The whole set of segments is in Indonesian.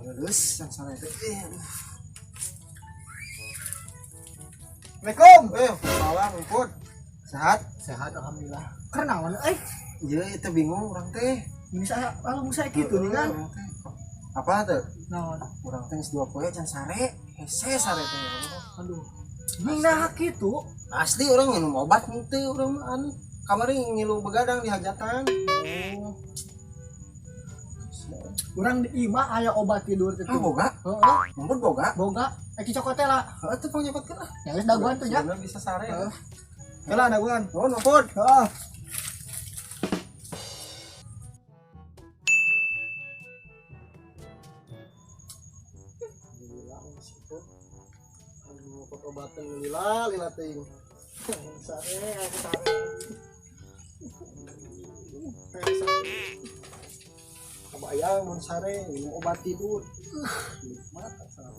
Terus yang sana itu. Assalamualaikum. Malam, Put. Sehat? Sehat alhamdulillah. Karena mana Iya, itu bingung orang teh. ini saya lalu saya gitu nih kan. Urang teh. Apa tuh? Nah, Urang teh 2 poe can sare. Hese sare teh. aduh. Ini nah gitu. Asli orang minum obat teh urang mah anu. Kamari ngilu begadang di hajatan. Urang di imah aya obat tidur teh. Boga? Heeh. Mumpun boga? Boga. Eki cokot teh lah. Itu panyakot kan. Ya geus daguan tuh ya. Sebenarnya bisa sare. Heula daguan. Oh, numpun. Heeh. Obatan lila ting. Sare aku sare. Kebayang mun sare minum obat tidur. Nikmat asal.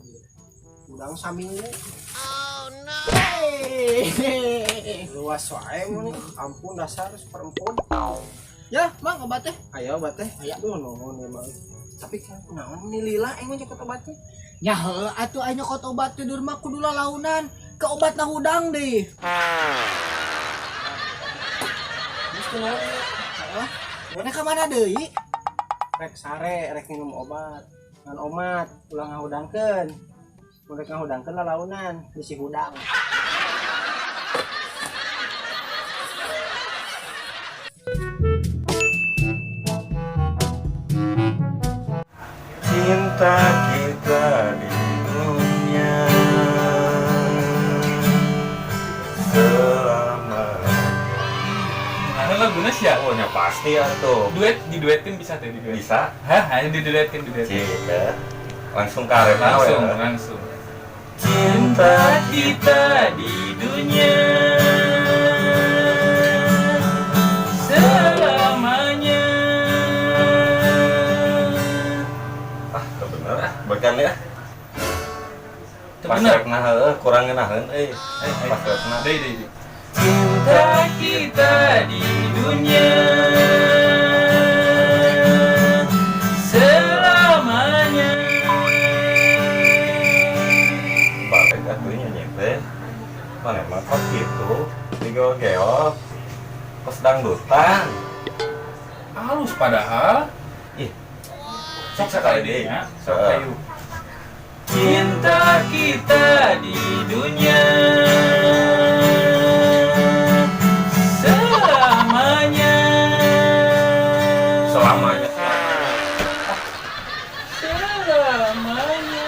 Udang saminggu. Hey. Luas wae mun ampun dasar perempuan. Ya, Mang obat teh. Ayo obat teh. Aya. Duh nuhun emang. Tapi kan kunaon ini lila emang cokot obatnya. Ya heuh atuh aya nyokot obat tidur mah kudu lalaunan ke obat hudang deh. Terus kunaon? Heeh. Mana ka mana deui? Rek sare, rek minum obat. Ngan omat, ulang ngahudangkeun. Mun rek ngahudangkeun lalaunan, bisi hudang. Cinta kita di dunia selamanya. Mana lagunya sih ya? Oh, nya pasti atuh. Diduetin bisa teh diduetin. Bisa? Hah, hanya diduetin. Cinta. Langsung karena Langsung. Cinta kita di dunia selamanya. Tuh bener Bekan ya. Itu Pas bener. repna heueuh, kurang ngeunaheun pas repna. Deh. Cinta kita di dunia selamanya. Balik atuh nyanyi teh. Mana mah kok gitu. Digeol-geol. Kos dangdutan. Halus padahal. Ih, Sok sekali sekali deh. deh ya. Sok kayu. Cinta kita di dunia selamanya. Selamanya. Selamanya.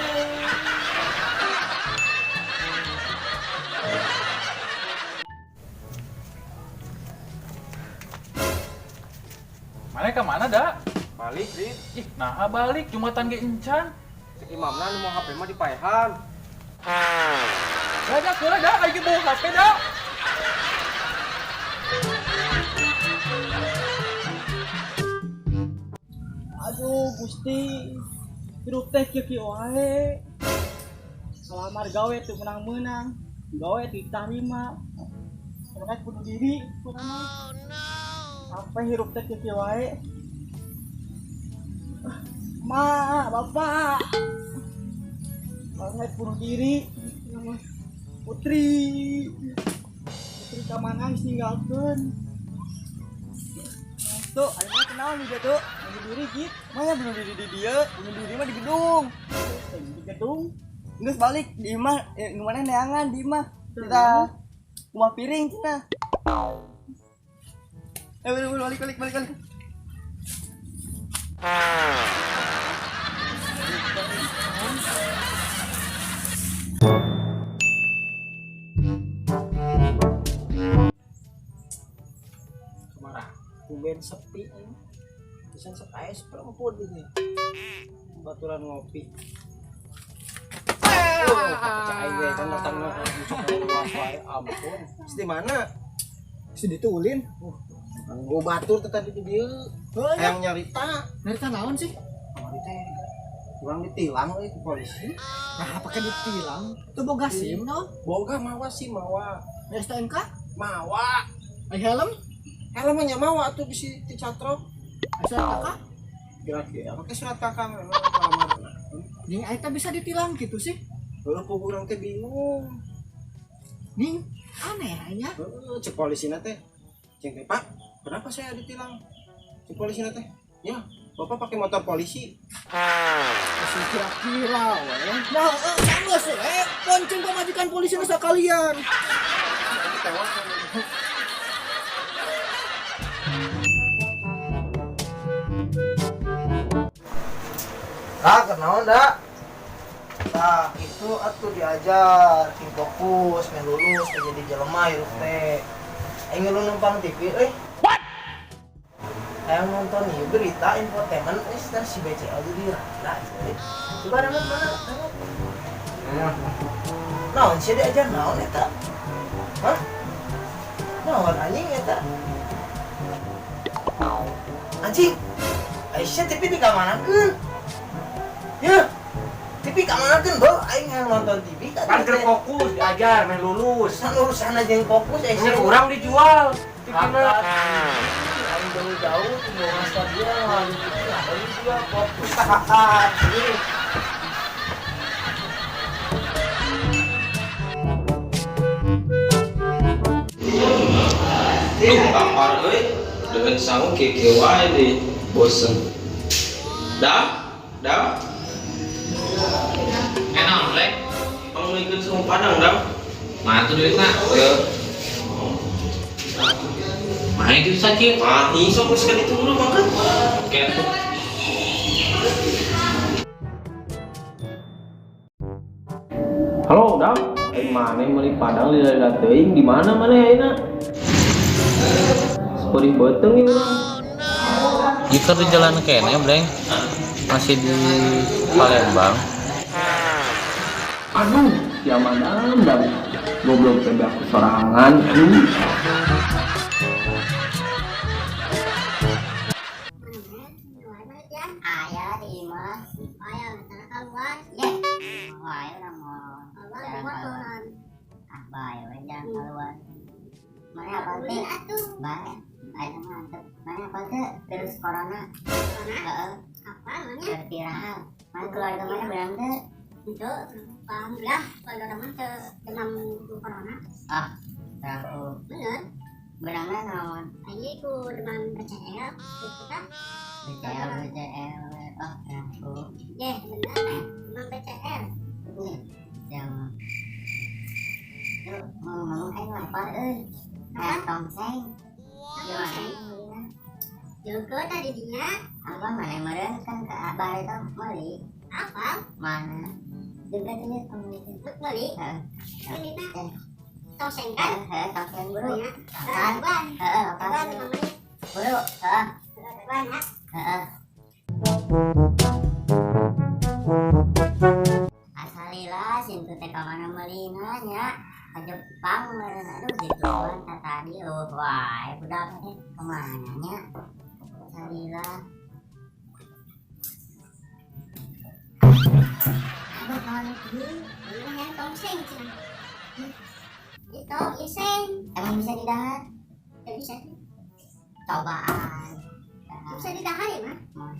Mana ke mana dah? Balik, Rit. Ih, nah balik Jumatan ge encan. Cek imamna nu mau HP mah dipaehan. Dah keula dah aya bawa HP dah. Aduh Gusti, hirup teh kieu wae. Salamar gawe tuh menang-menang, gawe diterima. Terkait bunuh diri, kurang. Sampai hirup teh kieu wae. Ma, bapak. Terkait bunuh diri. Putri kamanang tinggalkeun. Tuh, ayo mah kenal juga tuh. Bunuh diri gitu. Mana bunuh diri di dia? Bunuh diri mah di gedung. Di gedung. Geus balik di imah, nu mana neangan di imah. Kita rumah piring cenah. Balik. Kemarah. Tumben sepi. Bisa sepi perempuan ini. Baturan ngopi. Percaya gue kan datangnya ampun. Di mana? Sudah ditulin. Gue batur tuh tadi di dia. Oh ya, Yang nyarita. nyarita naon sih? Kamari teh. Kurang ditilang euy ku polisi. Nah, pakai ditilang. Itu boga SIM naon? Boga mawa sih mawa. STNK? Mawa. Ai helm? Helmnya mawa tuh bisa dicatrok. STNK? Kira-kira pakai surat kakak memang alamatna. Nih Aita bisa ditilang gitu sih. Kalau kok kurang teh bingung. Nih aneh ya. Cek polisi teh. Cek Pak, kenapa saya ditilang? Cek polisi teh. Ya, Bapak pakai motor polisi. Masih kira-kira ya. Nah, sama sih. Lonceng pemajikan polisi nusa kalian. Kenaon dak? Nah, itu atuh diajar, tim fokus, main lulus, menjadi jelema hirup teh. Aing lu numpang TV euy. What? Aing nonton ieu berita infotainment si BCL di Rara. Coba ada mana? Naon sih diajar naon eta? Hah? Naon anjing eta? Anjing. Aisyah TV di kamanakeun? Ya, TV kamanakeun beuh aing yang nonton TV Kan fokus diajar main lulus. San urusan aja yang fokus Ini kurang dijual. Kagak. Aing jauh-jauh tuh mau ngasih dia lalu gitu lah. Lalu dia fokus kakak. Duh, lapar euy. Dengan sangu keke wae deh, bosen. Dah? Enak, Lek. Pangulikeun sarung Padang, Dam. Mah tuh duitna. Teu. Mah itu sakit. Mah ih sok geus kan itu dulu mangkeun. Oke. Halo, Dam. Mana meuli Padang lila teuing di mana ayeuna? Seperti beuteung ieu urang. Itu di jalan kene, Breng. Masih di Palembang. Aduh, ya madam, goblok teh aku sorangan. Ayah di imah, ayah minta keluar, ya. Ayah udah mau jalan keluar. Baik, jangan keluar. Mana apa sih? Baik, ayah mantep. Mana apa sih? Virus corona. Corona? Apa namanya? Viral. Mana keluarga mana bilang tuh? Itu, alhamdulillah keluarga teman demam corona. Ah, tahu. Bener. Berangnya naon? Ini ku demam BCL, gitu kan? BCL, oh aku. Ya, bener. Demam BCL. Yang yuk, ngomong aing lapar kayak tongseng. Gimana? Juga tadi dia. Apa mana meren kan ke abah itu beli. Apa? Mana? Juga ini beli. Beli nak. Tongseng kan? Tongseng buru ya. Kapan? Kapan 5 menit. Buru. Kapan ya? Asalilah sintu teh ka mana meulina nya. Ka Jepang meureun aduh gituan tadi wae budak teh ka mana nya. Asalilah. Apa kawan itu? Ini tongseng cenah. Itu isen. Emang bisa didahar? Tidak bisa. Cobaan. Bisa didahar ya, Mah?